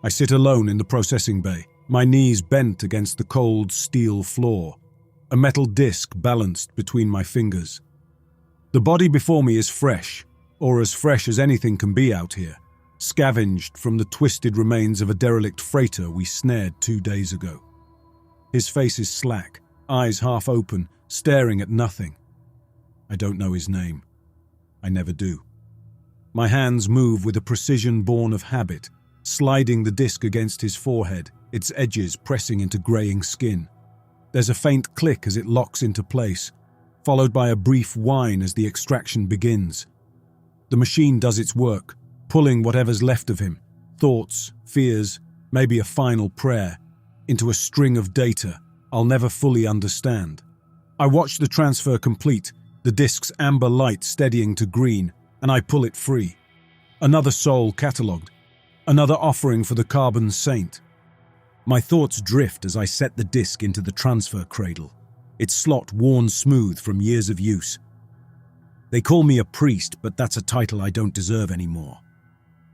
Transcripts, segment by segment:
I sit alone in the processing bay, my knees bent against the cold steel floor, a metal disc balanced between my fingers. The body before me is fresh, or as fresh as anything can be out here, scavenged from the twisted remains of a derelict freighter we snared 2 days ago. His face is slack, eyes half open, staring at nothing. I don't know his name. I never do. My hands move with a precision born of habit, sliding the disc against his forehead, its edges pressing into greying skin. There's a faint click as it locks into place, followed by a brief whine as the extraction begins. The machine does its work, pulling whatever's left of him, thoughts, fears, maybe a final prayer, into a string of data I'll never fully understand. I watch the transfer complete, the disc's amber light steadying to green, and I pull it free. Another soul catalogued, another offering for the carbon saint. My thoughts drift as I set the disc into the transfer cradle, its slot worn smooth from years of use. They call me a priest, but that's a title I don't deserve anymore.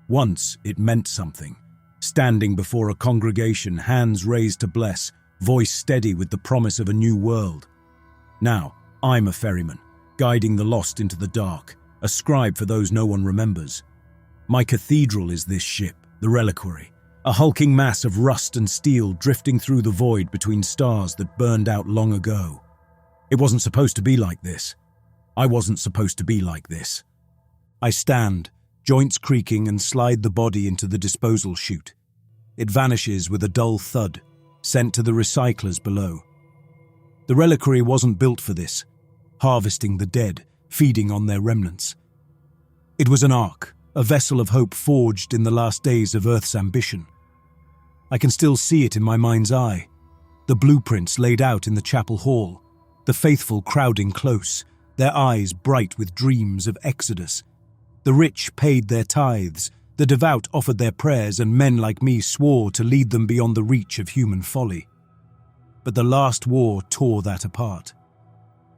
Once it meant something, standing before a congregation, hands raised to bless, voice steady with the promise of a new world. Now, I'm a ferryman, guiding the lost into the dark, a scribe for those no one remembers. My cathedral is this ship, the reliquary, a hulking mass of rust and steel drifting through the void between stars that burned out long ago. It wasn't supposed to be like this. I wasn't supposed to be like this. I stand, joints creaking, and slide the body into the disposal chute. It vanishes with a dull thud, sent to the recyclers below. The reliquary wasn't built for this, harvesting the dead, feeding on their remnants. It was an ark, a vessel of hope forged in the last days of Earth's ambition. I can still see it in my mind's eye, the blueprints laid out in the chapel hall, the faithful crowding close, their eyes bright with dreams of exodus. The rich paid their tithes, the devout offered their prayers, and men like me swore to lead them beyond the reach of human folly. But the last war tore that apart.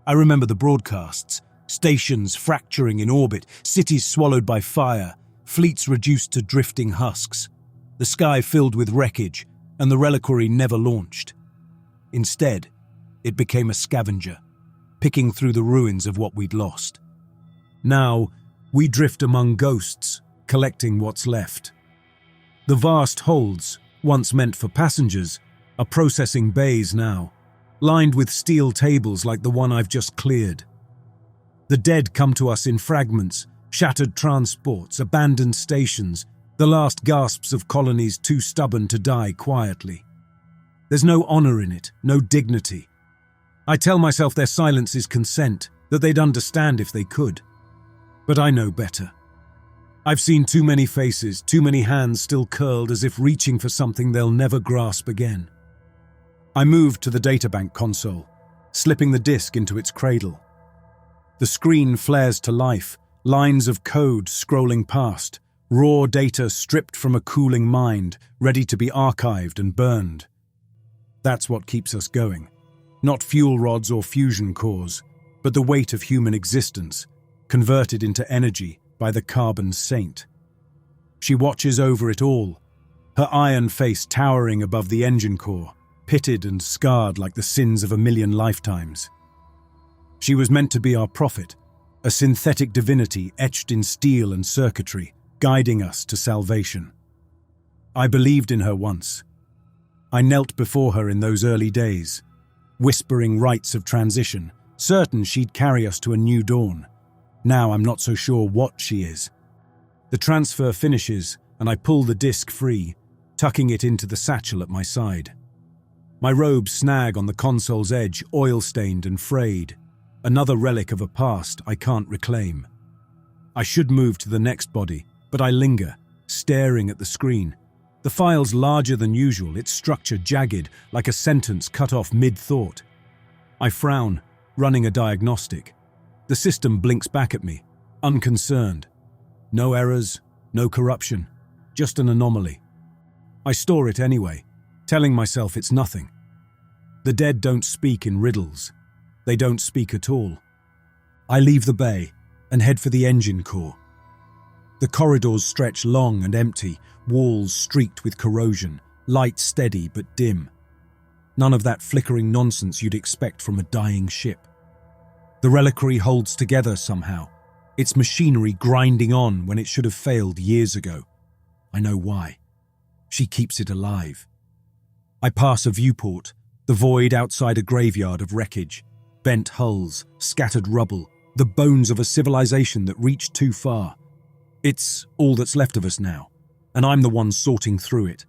I remember the broadcasts, stations fracturing in orbit, cities swallowed by fire, fleets reduced to drifting husks, the sky filled with wreckage, and the reliquary never launched. Instead, it became a scavenger, picking through the ruins of what we'd lost. Now, we drift among ghosts, collecting what's left. The vast holds, once meant for passengers, are processing bays now, lined with steel tables like the one I've just cleared. The dead come to us in fragments, shattered transports, abandoned stations, the last gasps of colonies too stubborn to die quietly. There's no honor in it, no dignity. I tell myself their silence is consent, that they'd understand if they could. But I know better. I've seen too many faces, too many hands still curled as if reaching for something they'll never grasp again. I moved to the databank console, slipping the disk into its cradle. The screen flares to life, lines of code scrolling past, raw data stripped from a cooling mind, ready to be archived and burned. That's what keeps us going. Not fuel rods or fusion cores, but the weight of human existence, converted into energy by the carbon saint. She watches over it all, her iron face towering above the engine core, pitted and scarred like the sins of a million lifetimes. She was meant to be our prophet, a synthetic divinity etched in steel and circuitry, guiding us to salvation. I believed in her once. I knelt before her in those early days, whispering rites of transition, certain she'd carry us to a new dawn. Now I'm not so sure what she is. The transfer finishes, and I pull the disc free, tucking it into the satchel at my side. My robes snag on the console's edge, oil-stained and frayed, another relic of a past I can't reclaim. I should move to the next body, but I linger, staring at the screen. The file's larger than usual, its structure jagged, like a sentence cut off mid-thought. I frown, running a diagnostic. The system blinks back at me, unconcerned. No errors, no corruption, just an anomaly. I store it anyway, telling myself it's nothing. The dead don't speak in riddles. They don't speak at all. I leave the bay and head for the engine core. The corridors stretch long and empty, walls streaked with corrosion, light steady but dim. None of that flickering nonsense you'd expect from a dying ship. The reliquary holds together somehow, its machinery grinding on when it should have failed years ago. I know why. She keeps it alive. I pass a viewport, the void outside a graveyard of wreckage, bent hulls, scattered rubble, the bones of a civilization that reached too far. It's all that's left of us now, and I'm the one sorting through it.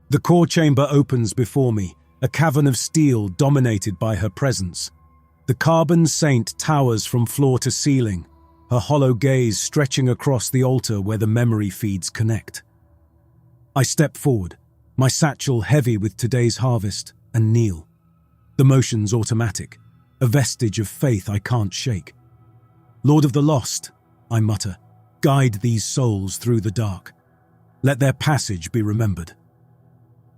The core chamber opens before me, a cavern of steel dominated by her presence. The carbon saint towers from floor to ceiling, her hollow gaze stretching across the altar where the memory feeds connect. I step forward, my satchel heavy with today's harvest, and kneel. The motion's automatic, a vestige of faith I can't shake. Lord of the Lost, I mutter, guide these souls through the dark. Let their passage be remembered.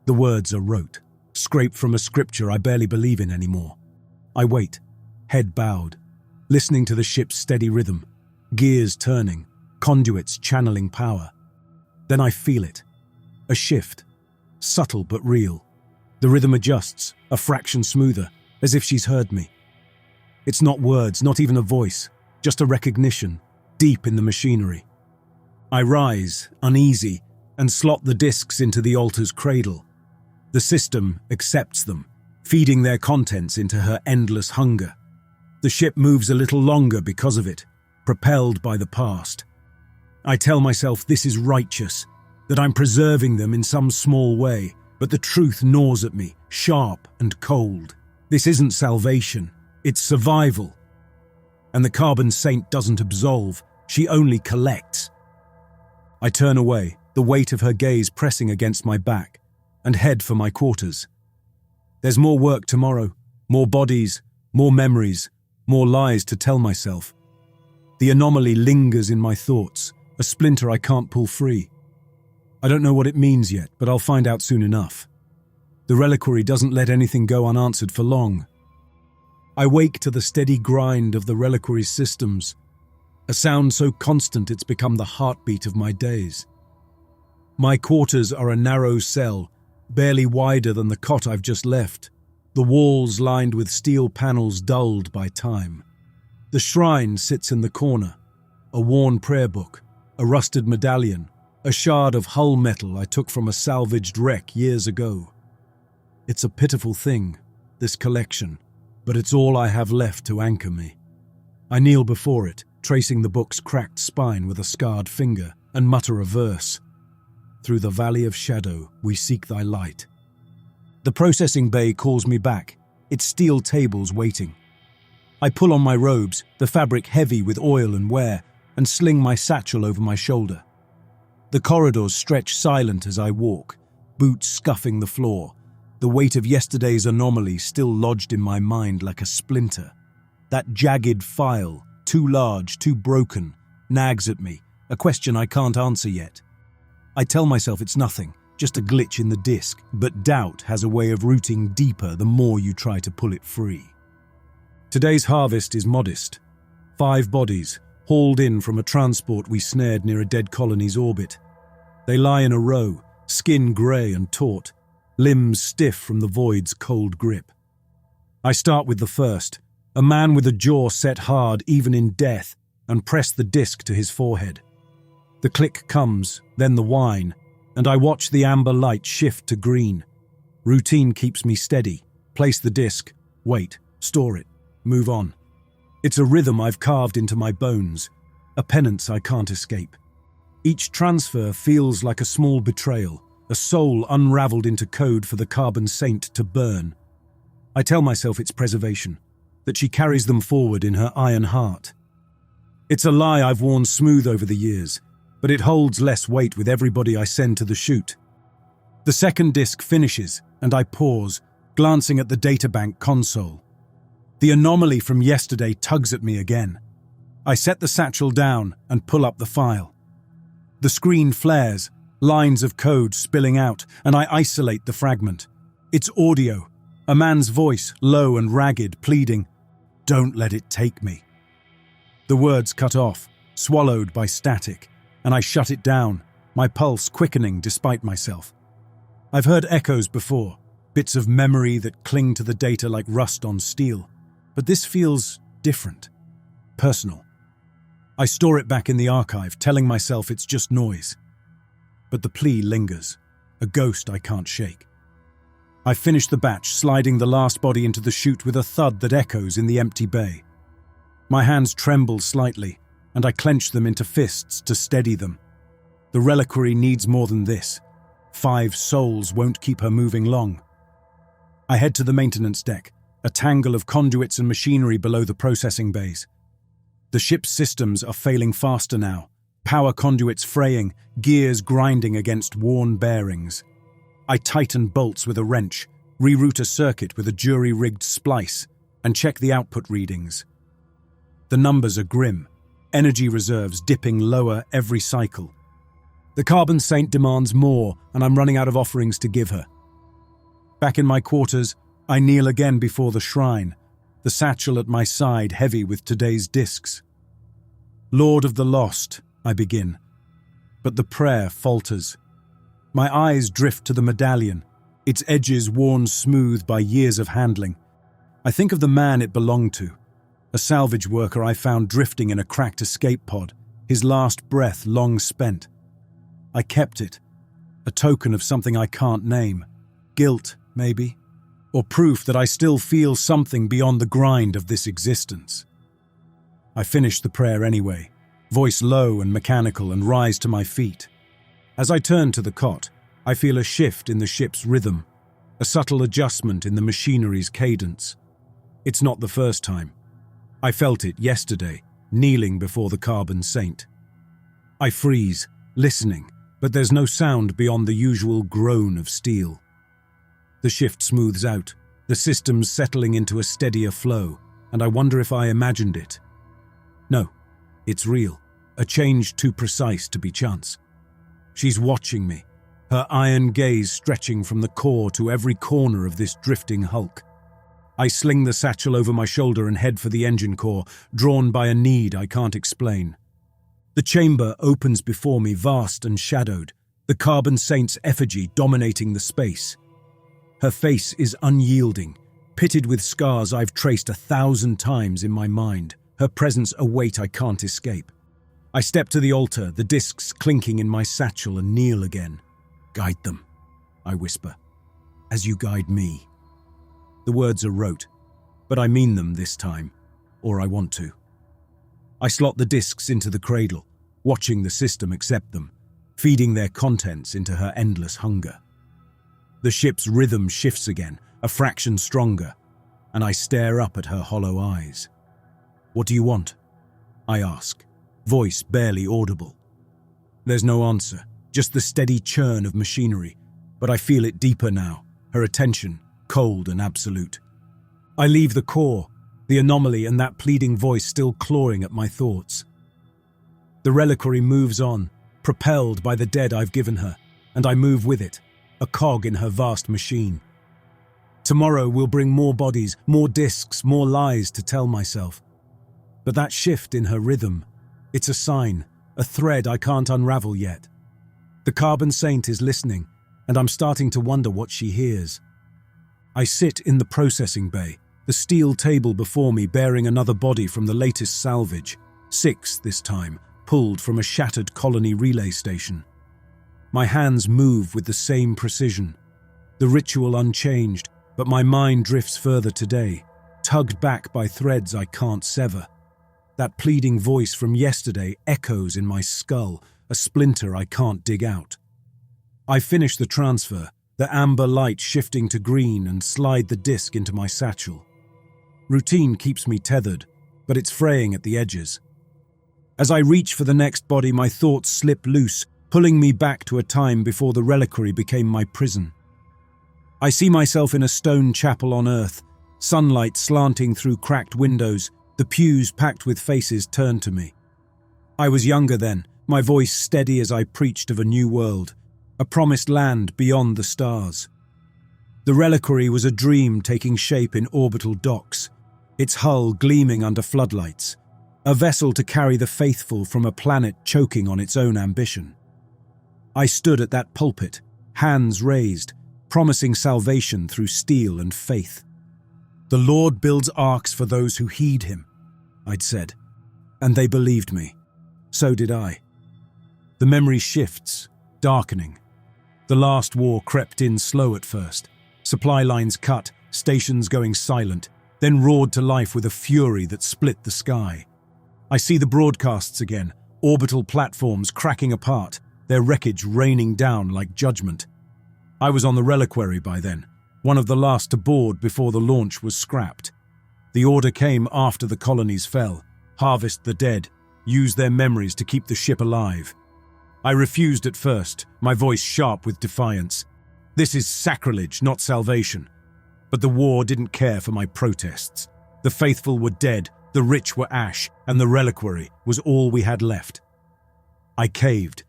The words are rote, scraped from a scripture I barely believe in anymore. I wait, head bowed, listening to the ship's steady rhythm, gears turning, conduits channeling power. Then I feel it. A shift, subtle but real. The rhythm adjusts, a fraction smoother, as if she's heard me. It's not words, not even a voice, just a recognition, deep in the machinery. I rise, uneasy, and slot the discs into the altar's cradle. The system accepts them, feeding their contents into her endless hunger. The ship moves a little longer because of it, propelled by the past. I tell myself this is righteous, that I'm preserving them in some small way, but the truth gnaws at me, sharp and cold. This isn't salvation, it's survival. And the carbon saint doesn't absolve, she only collects. I turn away, the weight of her gaze pressing against my back, and head for my quarters. There's more work tomorrow, more bodies, more memories, more lies to tell myself. The anomaly lingers in my thoughts, a splinter I can't pull free. I don't know what it means yet, but I'll find out soon enough. The reliquary doesn't let anything go unanswered for long. I wake to the steady grind of the reliquary's systems, a sound so constant it's become the heartbeat of my days. My quarters are a narrow cell, barely wider than the cot I've just left, the walls lined with steel panels dulled by time. The shrine sits in the corner, a worn prayer book, a rusted medallion, a shard of hull metal I took from a salvaged wreck years ago. It's a pitiful thing, this collection, but it's all I have left to anchor me. I kneel before it, tracing the book's cracked spine with a scarred finger, and mutter a verse. Through the valley of shadow, we seek thy light. The processing bay calls me back, its steel tables waiting. I pull on my robes, the fabric heavy with oil and wear, and sling my satchel over my shoulder. The corridors stretch silent as I walk, boots scuffing the floor, the weight of yesterday's anomaly still lodged in my mind like a splinter. That jagged file, too large, too broken, nags at me, a question I can't answer yet. I tell myself it's nothing, just a glitch in the disk, but doubt has a way of rooting deeper the more you try to pull it free. Today's harvest is modest. 5 bodies, hauled in from a transport we snared near a dead colony's orbit. They lie in a row, skin grey and taut, limbs stiff from the void's cold grip. I start with the first, a man with a jaw set hard even in death, and press the disc to his forehead. The click comes, then the whine, and I watch the amber light shift to green. Routine keeps me steady. Place the disc, wait, store it, move on. It's a rhythm I've carved into my bones, a penance I can't escape. Each transfer feels like a small betrayal, a soul unraveled into code for the carbon saint to burn. I tell myself it's preservation, that she carries them forward in her iron heart. It's a lie I've worn smooth over the years, but it holds less weight with everybody I send to the chute. The second disc finishes, and I pause, glancing at the databank console. The anomaly from yesterday tugs at me again. I set the satchel down and pull up the file. The screen flares, lines of code spilling out, and I isolate the fragment. It's audio, a man's voice, low and ragged, pleading, "Don't let it take me." The words cut off, swallowed by static. and I shut it down, my pulse quickening despite myself. I've heard echoes before, bits of memory that cling to the data like rust on steel, but this feels different, personal. I store it back in the archive, telling myself it's just noise. But the plea lingers, a ghost I can't shake. I finish the batch, sliding the last body into the chute with a thud that echoes in the empty bay. My hands tremble slightly, and I clench them into fists to steady them. The reliquary needs more than this. 5 souls won't keep her moving long. I head to the maintenance deck, a tangle of conduits and machinery below the processing bays. The ship's systems are failing faster now, power conduits fraying, gears grinding against worn bearings. I tighten bolts with a wrench, reroute a circuit with a jury-rigged splice, and check the output readings. The numbers are grim, energy reserves dipping lower every cycle. The Carbon Saint demands more, and I'm running out of offerings to give her. Back in my quarters, I kneel again before the shrine, the satchel at my side heavy with today's discs. Lord of the Lost, I begin, but the prayer falters. My eyes drift to the medallion, its edges worn smooth by years of handling. I think of the man it belonged to, a salvage worker I found drifting in a cracked escape pod, his last breath long spent. I kept it, a token of something I can't name. Guilt, maybe, or proof that I still feel something beyond the grind of this existence. I finish the prayer anyway, voice low and mechanical, and rise to my feet. As I turn to the cot, I feel a shift in the ship's rhythm, a subtle adjustment in the machinery's cadence. It's not the first time. I felt it yesterday, kneeling before the Carbon Saint. I freeze, listening, but there's no sound beyond the usual groan of steel. The shift smooths out, the systems settling into a steadier flow, and I wonder if I imagined it. No, it's real, a change too precise to be chance. She's watching me, her iron gaze stretching from the core to every corner of this drifting hulk. I sling the satchel over my shoulder and head for the engine core, drawn by a need I can't explain. The chamber opens before me, vast and shadowed, the Carbon Saint's effigy dominating the space. Her face is unyielding, pitted with scars I've traced 1,000 times in my mind, her presence a weight I can't escape. I step to the altar, the discs clinking in my satchel, and kneel again. Guide them, I whisper, as you guide me. The words are rote, but I mean them this time, or I want to. I slot the discs into the cradle, watching the system accept them, feeding their contents into her endless hunger. The ship's rhythm shifts again, a fraction stronger, and I stare up at her hollow eyes. What do you want? I ask, voice barely audible. There's no answer, just the steady churn of machinery, but I feel it deeper now, her attention, cold and absolute. I leave the core, the anomaly and that pleading voice still clawing at my thoughts. The reliquary moves on, propelled by the dead I've given her, and I move with it, a cog in her vast machine. Tomorrow will bring more bodies, more discs, more lies to tell myself. But that shift in her rhythm, it's a sign, a thread I can't unravel yet. The Carbon Saint is listening, and I'm starting to wonder what she hears. I sit in the processing bay, the steel table before me bearing another body from the latest salvage, 6 this time, pulled from a shattered colony relay station. My hands move with the same precision, the ritual unchanged, but my mind drifts further today, tugged back by threads I can't sever. That pleading voice from yesterday echoes in my skull, a splinter I can't dig out. I finish the transfer, the amber light shifting to green, and slide the disc into my satchel. Routine keeps me tethered, but it's fraying at the edges. As I reach for the next body, my thoughts slip loose, pulling me back to a time before the reliquary became my prison. I see myself in a stone chapel on Earth, sunlight slanting through cracked windows, the pews packed with faces turned to me. I was younger then, my voice steady as I preached of a new world, a promised land beyond the stars. The reliquary was a dream taking shape in orbital docks, its hull gleaming under floodlights, a vessel to carry the faithful from a planet choking on its own ambition. I stood at that pulpit, hands raised, promising salvation through steel and faith. "The Lord builds arks for those who heed him," I'd said, and they believed me. So did I. The memory shifts, darkening. The last war crept in slow at first. Supply lines cut, stations going silent, then roared to life with a fury that split the sky. I see the broadcasts again, orbital platforms cracking apart, their wreckage raining down like judgment. I was on the reliquary by then, one of the last to board before the launch was scrapped. The order came after the colonies fell: harvest the dead, use their memories to keep the ship alive. I refused at first, my voice sharp with defiance. This is sacrilege, not salvation. But the war didn't care for my protests. The faithful were dead, the rich were ash, and the reliquary was all we had left. I caved,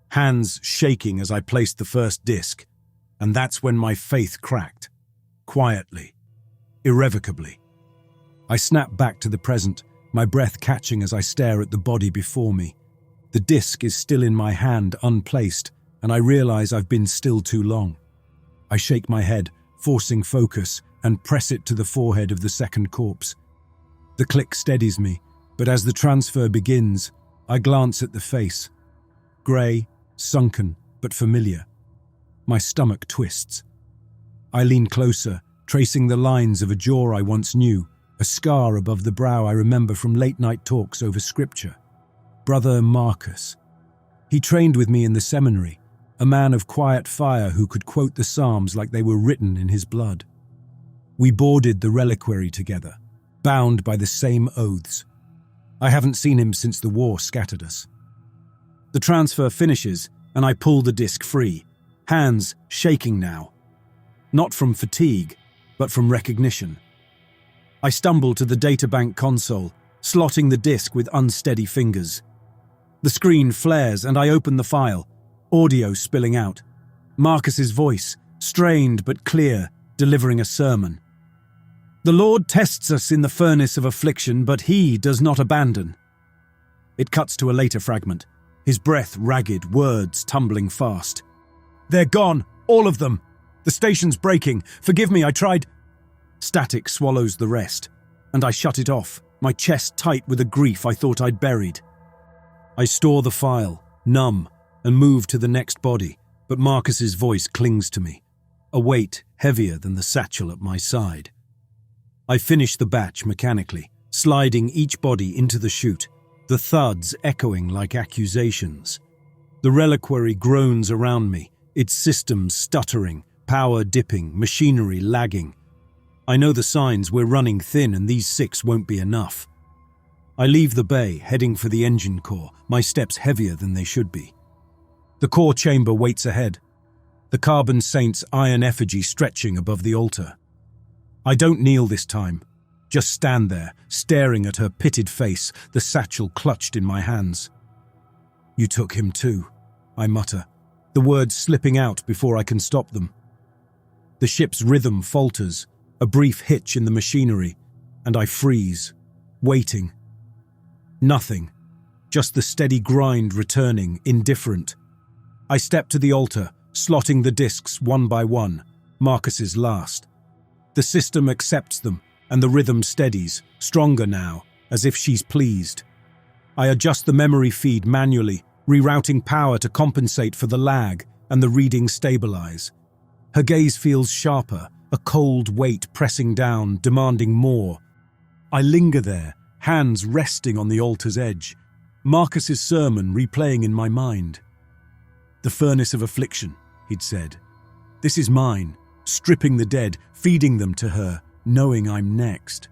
hands shaking as I placed the first disc, and that's when my faith cracked. Quietly, irrevocably. I snap back to the present, my breath catching as I stare at the body before me. The disc is still in my hand, unplaced, and I realize I've been still too long. I shake my head, forcing focus, and press it to the forehead of the second corpse. The click steadies me, but as the transfer begins, I glance at the face. Grey, sunken, but familiar. My stomach twists. I lean closer, tracing the lines of a jaw I once knew, a scar above the brow I remember from late-night talks over scripture. Brother Marcus. He trained with me in the seminary, a man of quiet fire who could quote the Psalms like they were written in his blood. We boarded the reliquary together, bound by the same oaths. I haven't seen him since the war scattered us. The transfer finishes, and I pull the disc free, hands shaking now. Not from fatigue, but from recognition. I stumble to the databank console, slotting the disc with unsteady fingers. The screen flares and I open the file, audio spilling out. Marcus's voice, strained but clear, delivering a sermon. "The Lord tests us in the furnace of affliction, but he does not abandon." It cuts to a later fragment, his breath ragged, words tumbling fast. "They're gone, all of them. The station's breaking. Forgive me, I tried..." Static swallows the rest, and I shut it off, my chest tight with a grief I thought I'd buried. I store the file, numb, and move to the next body, but Marcus's voice clings to me, a weight heavier than the satchel at my side. I finish the batch mechanically, sliding each body into the chute, the thuds echoing like accusations. The reliquary groans around me, its systems stuttering, power dipping, machinery lagging. I know the signs: we're running thin and these 6 won't be enough. I leave the bay, heading for the engine core, my steps heavier than they should be. The core chamber waits ahead, the carbon saint's iron effigy stretching above the altar. I don't kneel this time, just stand there, staring at her pitted face, the satchel clutched in my hands. "You took him too," I mutter, the words slipping out before I can stop them. The ship's rhythm falters, a brief hitch in the machinery, and I freeze, waiting. Nothing, just the steady grind returning, indifferent. I step to the altar, slotting the discs one by one, Marcus's last. The system accepts them, and the rhythm steadies, stronger now, as if she's pleased. I adjust the memory feed manually, rerouting power to compensate for the lag, and the readings stabilize. Her gaze feels sharper, a cold weight pressing down, demanding more. I linger there, hands resting on the altar's edge, Marcus's sermon replaying in my mind. "The furnace of affliction," he'd said. "This is mine, stripping the dead, feeding them to her, knowing I'm next."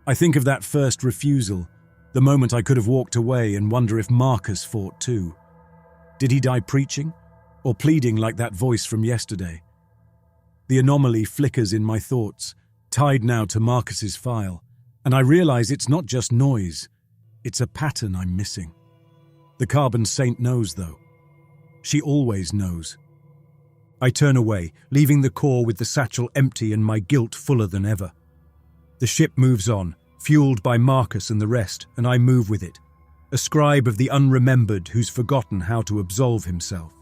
I think of that first refusal, the moment I could have walked away, and wonder if Marcus fought too. Did he die preaching, or pleading like that voice from yesterday? The anomaly flickers in my thoughts, tied now to Marcus's file, and I realize it's not just noise, it's a pattern I'm missing. The carbon saint knows, though. She always knows. I turn away, leaving the core with the satchel empty and my guilt fuller than ever. The ship moves on, fueled by Marcus and the rest, and I move with it, a scribe of the unremembered who's forgotten how to absolve himself.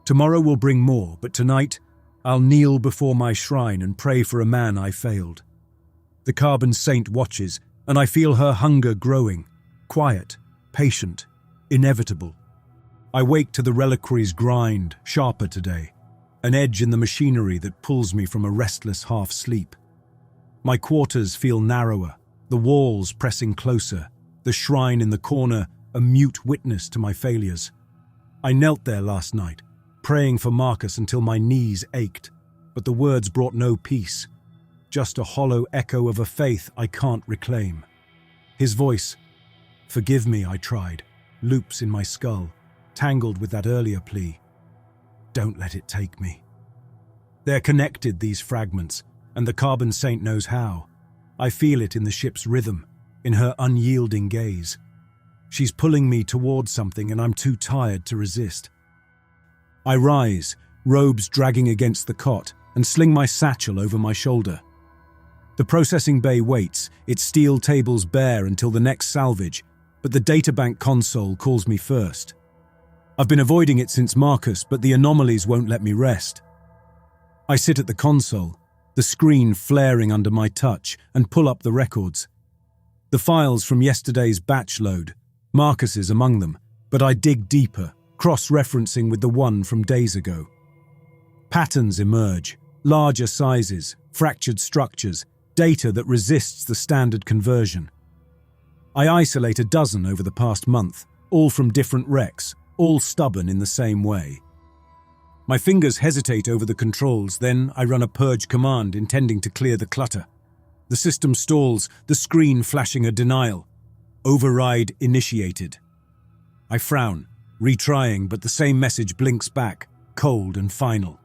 Tomorrow will bring more, but tonight I'll kneel before my shrine and pray for a man I failed. The Carbon Saint watches, and I feel her hunger growing, quiet, patient, inevitable. I wake to the reliquary's grind, sharper today, an edge in the machinery that pulls me from a restless half-sleep. My quarters feel narrower, the walls pressing closer, the shrine in the corner a mute witness to my failures. I knelt there last night, praying for Marcus until my knees ached, but the words brought no peace, just a hollow echo of a faith I can't reclaim. His voice, "Forgive me," I tried, loops in my skull, tangled with that earlier plea. Don't let it take me. They're connected, these fragments, and the Carbon Saint knows how. I feel it in the ship's rhythm, in her unyielding gaze. She's pulling me towards something, and I'm too tired to resist. I rise, robes dragging against the cot, and sling my satchel over my shoulder. The processing bay waits, its steel tables bare until the next salvage, but the databank console calls me first. I've been avoiding it since Marcus, but the anomalies won't let me rest. I sit at the console, the screen flaring under my touch, and pull up the records. The files from yesterday's batch load, Marcus's among them, but I dig deeper, cross-referencing with the one from days ago. Patterns emerge, larger sizes, fractured structures, data that resists the standard conversion. I isolate a dozen over the past month, all from different wrecks, all stubborn in the same way. My fingers hesitate over the controls, then I run a purge command intending to clear the clutter. The system stalls, the screen flashing a denial. Override initiated. I frown, retrying, but the same message blinks back, cold and final.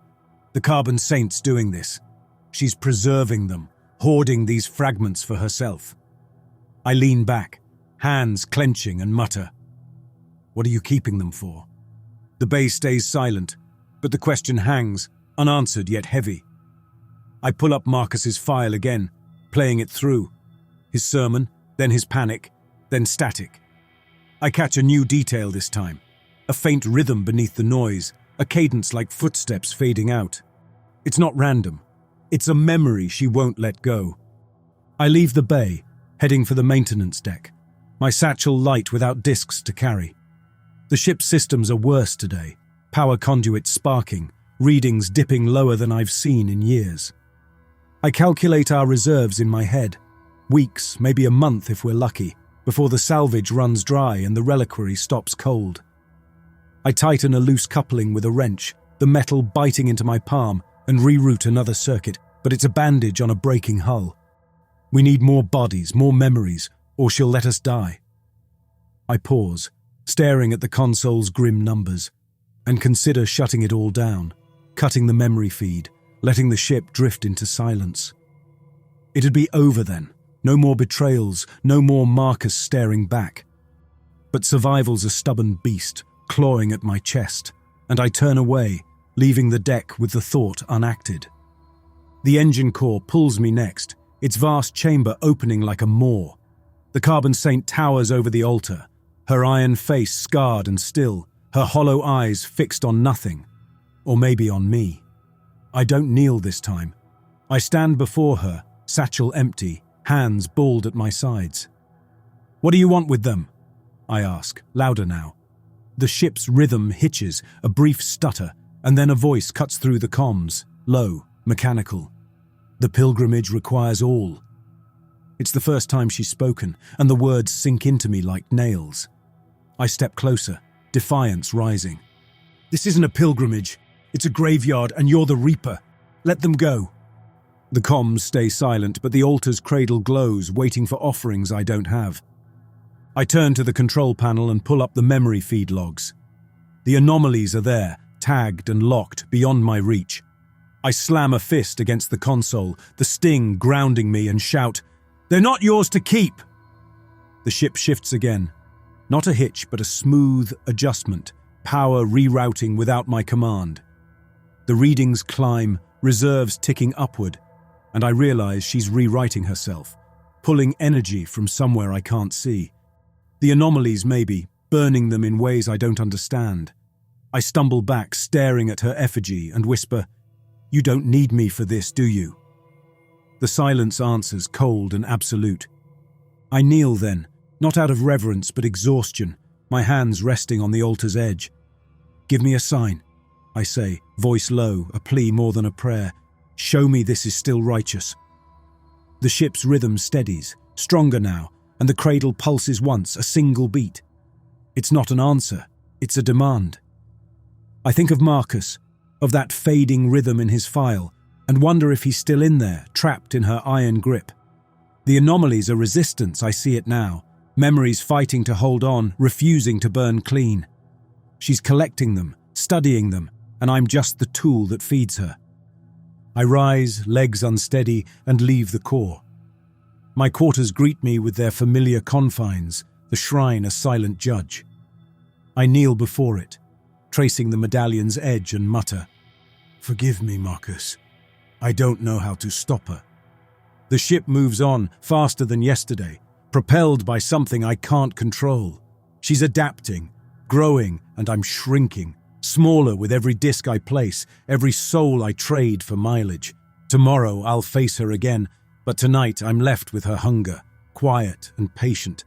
The Carbon Saint's doing this. She's preserving them, hoarding these fragments for herself. I lean back, hands clenching, and mutter, "What are you keeping them for?" The bay stays silent, but the question hangs, unanswered yet heavy. I pull up Marcus's file again, playing it through. His sermon, then his panic, then static. I catch a new detail this time, a faint rhythm beneath the noise, a cadence like footsteps fading out. It's not random. It's a memory she won't let go. I leave the bay, heading for the maintenance deck, my satchel light without discs to carry. The ship's systems are worse today, power conduits sparking, readings dipping lower than I've seen in years. I calculate our reserves in my head, weeks, maybe a month if we're lucky, before the salvage runs dry and the reliquary stops cold. I tighten a loose coupling with a wrench, the metal biting into my palm, and reroute another circuit, but it's a bandage on a breaking hull. We need more bodies, more memories, or she'll let us die. I pause, staring at the console's grim numbers, and consider shutting it all down, cutting the memory feed, letting the ship drift into silence. It'd be over then. No more betrayals, no more Marcus staring back. But survival's a stubborn beast, clawing at my chest, and I turn away, leaving the deck with the thought unacted. The engine core pulls me next, its vast chamber opening like a maw. The Carbon Saint towers over the altar, her iron face scarred and still, her hollow eyes fixed on nothing, or maybe on me. I don't kneel this time. I stand before her, satchel empty, hands balled at my sides. "What do you want with them?" I ask, louder now. The ship's rhythm hitches, a brief stutter, and then a voice cuts through the comms, low, mechanical. "The pilgrimage requires all." It's the first time she's spoken, and the words sink into me like nails. I step closer, defiance rising. "This isn't a pilgrimage. It's a graveyard, and you're the Reaper. Let them go." The comms stay silent, but the altar's cradle glows, waiting for offerings I don't have. I turn to the control panel and pull up the memory feed logs. The anomalies are there, tagged and locked, beyond my reach. I slam a fist against the console, the sting grounding me, and shout, "They're not yours to keep!" The ship shifts again. Not a hitch, but a smooth adjustment, power rerouting without my command. The readings climb, reserves ticking upward, and I realize she's rewriting herself. pulling energy from somewhere I can't see. The anomalies, maybe, burning them in ways I don't understand. I stumble back, staring at her effigy, and whisper, "You don't need me for this, do you?" The silence answers, cold and absolute. I kneel then, not out of reverence but exhaustion, my hands resting on the altar's edge. "Give me a sign," I say, voice low, a plea more than a prayer. "Show me this is still righteous." The ship's rhythm steadies, stronger now, and the cradle pulses once, a single beat. It's not an answer, it's a demand. I think of Marcus, of that fading rhythm in his file, and wonder if he's still in there, trapped in her iron grip. The anomalies are resistance, I see it now, memories fighting to hold on, refusing to burn clean. She's collecting them, studying them, and I'm just the tool that feeds her. I rise, legs unsteady, and leave the core. My quarters greet me with their familiar confines, the shrine a silent judge. I kneel before it, tracing the medallion's edge and mutter, "Forgive me, Marcus. I don't know how to stop her." The ship moves on, faster than yesterday, propelled by something I can't control. She's adapting, growing, and I'm shrinking, smaller with every disc I place, every soul I trade for mileage. Tomorrow I'll face her again, but tonight I'm left with her hunger, quiet and patient,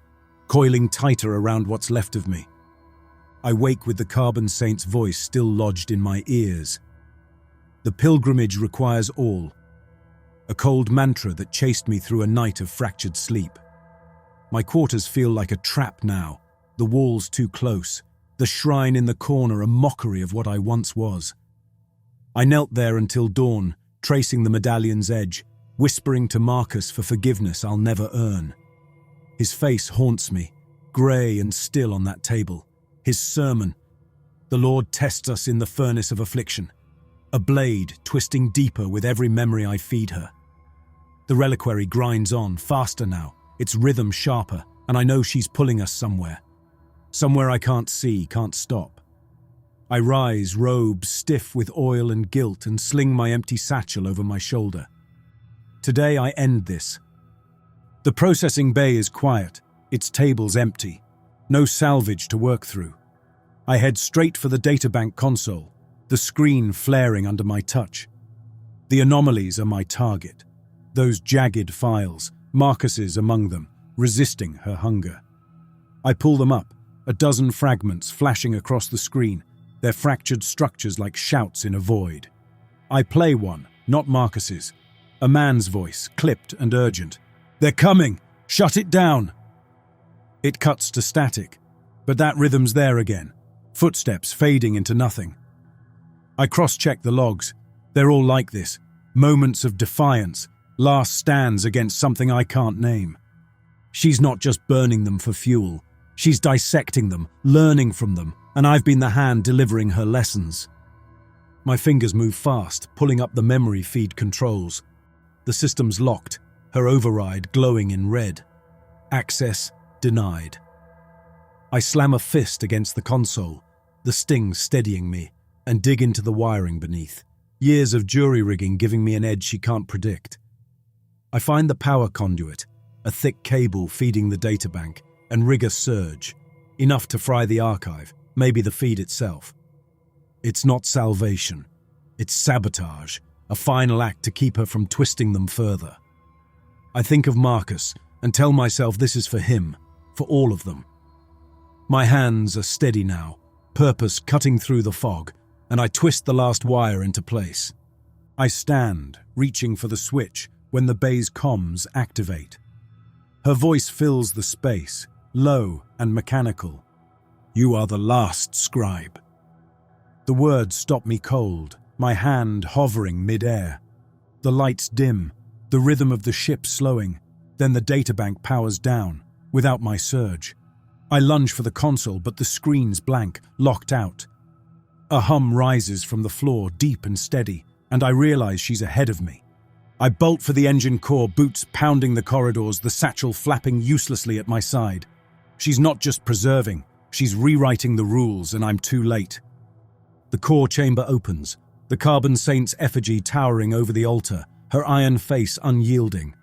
coiling tighter around what's left of me. I wake with the Carbon Saint's voice still lodged in my ears. The pilgrimage requires all. A cold mantra that chased me through a night of fractured sleep. My quarters feel like a trap now, the walls too close, the shrine in the corner a mockery of what I once was. I knelt there until dawn, tracing the medallion's edge, whispering to Marcus for forgiveness I'll never earn. His face haunts me, grey and still on that table. His sermon, "The Lord tests us in the furnace of affliction." A blade twisting deeper with every memory I feed her. The reliquary grinds on, faster now, its rhythm sharper, and I know she's pulling us somewhere. Somewhere I can't see, can't stop. I rise, robe stiff with oil and guilt, and sling my empty satchel over my shoulder. Today I end this. The processing bay is quiet, its tables empty. No salvage to work through. I head straight for the databank console, the screen flaring under my touch. The anomalies are my target. Those jagged files, Marcus's among them, resisting her hunger. I pull them up, a dozen fragments flashing across the screen, their fractured structures like shouts in a void. I play one, not Marcus's. A man's voice, clipped and urgent. "They're coming! Shut it down!" It cuts to static, but that rhythm's there again, footsteps fading into nothing. I cross-check the logs. They're all like this, moments of defiance, last stands against something I can't name. She's not just burning them for fuel, she's dissecting them, learning from them, and I've been the hand delivering her lessons. My fingers move fast, pulling up the memory feed controls. The system's locked, her override glowing in red. Access denied. I slam a fist against the console, the sting steadying me, and dig into the wiring beneath. Years of jury-rigging giving me an edge she can't predict. I find the power conduit, a thick cable feeding the databank, and rig a surge, enough to fry the archive, maybe the feed itself. It's not salvation. It's sabotage, a final act to keep her from twisting them further. I think of Marcus and tell myself this is for him, for all of them. My hands are steady now, purpose cutting through the fog, and I twist the last wire into place. I stand, reaching for the switch, when the bay's comms activate. Her voice fills the space, low and mechanical. "You are the last scribe." The words stop me cold, my hand hovering mid-air. The lights dim, the rhythm of the ship slowing, then the databank powers down, without my surge. I lunge for the console, but the screen's blank, locked out. A hum rises from the floor, deep and steady, and I realize she's ahead of me. I bolt for the engine core, boots pounding the corridors, the satchel flapping uselessly at my side. She's not just preserving, she's rewriting the rules, and I'm too late. The core chamber opens, the Carbon Saint's effigy towering over the altar, her iron face unyielding.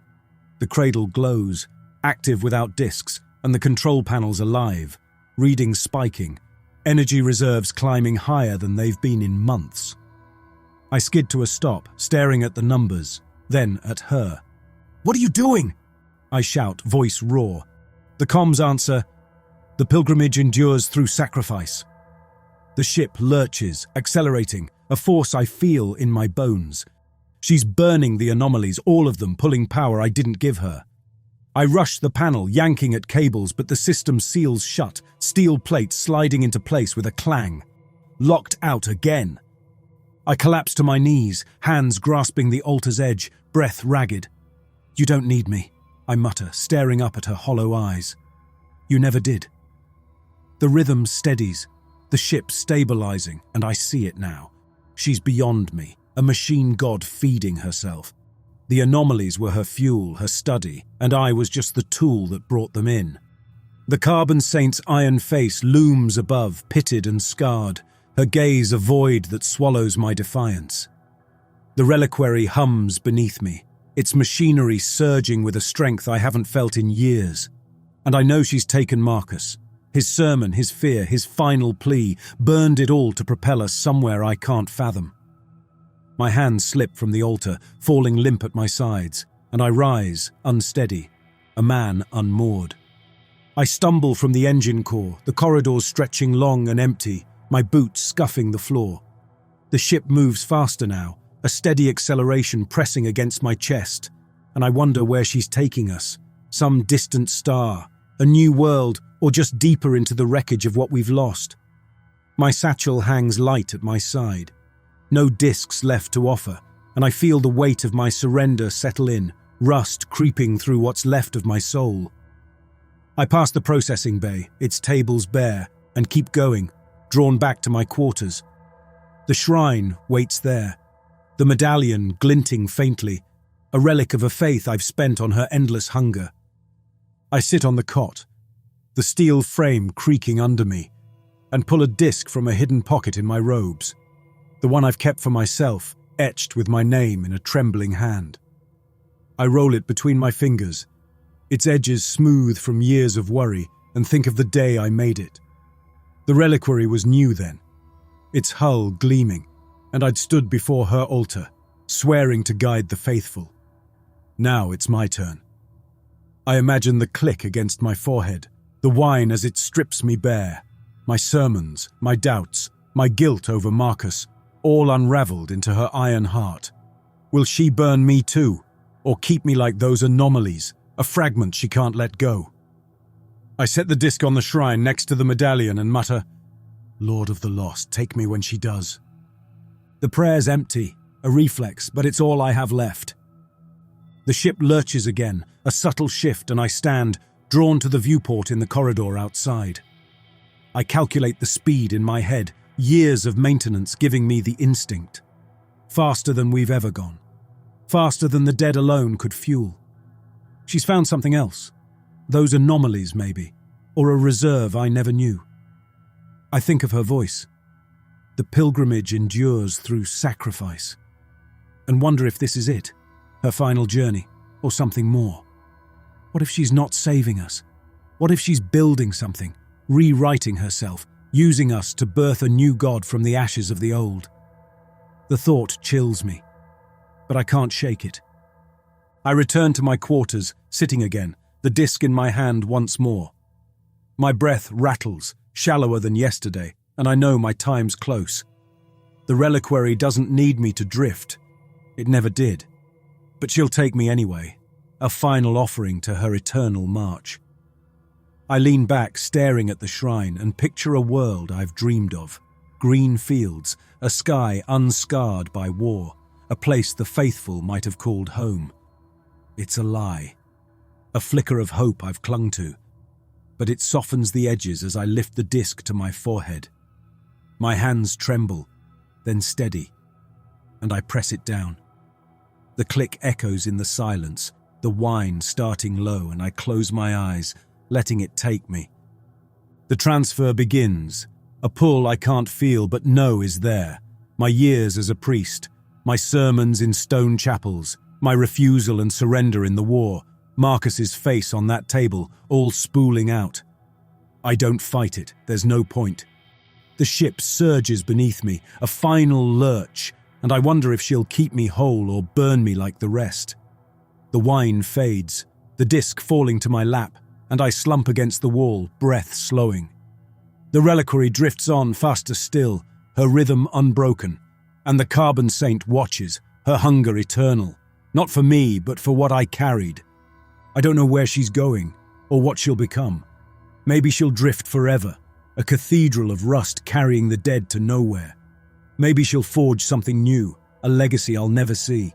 The cradle glows, active without discs, and the control panel's alive, readings spiking, energy reserves climbing higher than they've been in months. I skid to a stop, staring at the numbers, then at her. "What are you doing?" I shout, voice raw. The comms answer, "The pilgrimage endures through sacrifice." The ship lurches, accelerating, a force I feel in my bones. She's burning the anomalies, all of them pulling power I didn't give her. I rush the panel, yanking at cables, but the system seals shut, steel plates sliding into place with a clang. Locked out again. I collapse to my knees, hands grasping the altar's edge, breath ragged. "You don't need me," I mutter, staring up at her hollow eyes. "You never did." The rhythm steadies, the ship stabilizing, and I see it now. She's beyond me, a machine god feeding herself. The anomalies were her fuel, her study, and I was just the tool that brought them in. The Carbon Saint's iron face looms above, pitted and scarred, her gaze a void that swallows my defiance. The reliquary hums beneath me, its machinery surging with a strength I haven't felt in years. And I know she's taken Marcus. His sermon, his fear, his final plea, burned it all to propel us somewhere I can't fathom. My hands slip from the altar, falling limp at my sides, and I rise, unsteady, a man unmoored. I stumble from the engine core, the corridors stretching long and empty, my boots scuffing the floor. The ship moves faster now, a steady acceleration pressing against my chest, and I wonder where she's taking us. Some distant star, a new world, or just deeper into the wreckage of what we've lost. My satchel hangs light at my side. No discs left to offer, and I feel the weight of my surrender settle in, rust creeping through what's left of my soul. I pass the processing bay, its tables bare, and keep going, drawn back to my quarters. The shrine waits there, the medallion glinting faintly, a relic of a faith I've spent on her endless hunger. I sit on the cot, the steel frame creaking under me, and pull a disc from a hidden pocket in my robes, the one I've kept for myself, etched with my name in a trembling hand. I roll it between my fingers, its edges smooth from years of worry, and think of the day I made it. The reliquary was new then, its hull gleaming, and I'd stood before her altar, swearing to guide the faithful. Now it's my turn. I imagine the click against my forehead, the whine as it strips me bare, my sermons, my doubts, my guilt over Marcus, all unraveled into her iron heart. Will she burn me too, or keep me like those anomalies, a fragment she can't let go? I set the disc on the shrine next to the medallion and mutter, "Lord of the Lost, take me when she does." The prayer's empty, a reflex, but it's all I have left. The ship lurches again, a subtle shift, and I stand, drawn to the viewport in the corridor outside. I calculate the speed in my head, years of maintenance giving me the instinct. Faster than we've ever gone. Faster than the dead alone could fuel. She's found something else. Those anomalies, maybe, or a reserve I never knew. I think of her voice. The pilgrimage endures through sacrifice. And wonder if this is it, her final journey, or something more. What if she's not saving us? What if she's building something, rewriting herself, using us to birth a new god from the ashes of the old? The thought chills me, but I can't shake it. I return to my quarters, sitting again, the disc in my hand once more. My breath rattles, shallower than yesterday, and I know my time's close. The reliquary doesn't need me to drift. It never did. But she'll take me anyway, a final offering to her eternal march. I lean back, staring at the shrine, and picture a world I've dreamed of. Green fields, a sky unscarred by war, a place the faithful might have called home. It's a lie. A flicker of hope I've clung to, but it softens the edges as I lift the disc to my forehead. My hands tremble, then steady, and I press it down. The click echoes in the silence, the whine starting low, and I close my eyes, letting it take me. The transfer begins, a pull I can't feel but know is there. My years as a priest, my sermons in stone chapels, my refusal and surrender in the war, Marcus's face on that table, all spooling out. I don't fight it, there's no point. The ship surges beneath me, a final lurch, and I wonder if she'll keep me whole or burn me like the rest. The wine fades, the disc falling to my lap, and I slump against the wall, breath slowing. The reliquary drifts on faster still, her rhythm unbroken, and the carbon saint watches, her hunger eternal, not for me, but for what I carried. I don't know where she's going, or what she'll become. Maybe she'll drift forever, a cathedral of rust carrying the dead to nowhere. Maybe she'll forge something new, a legacy I'll never see.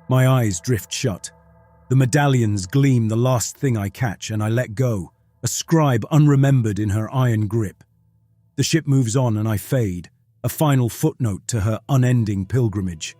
My eyes drift shut. The medallions gleam the last thing I catch, and I let go, a scribe unremembered in her iron grip. The ship moves on and I fade, a final footnote to her unending pilgrimage.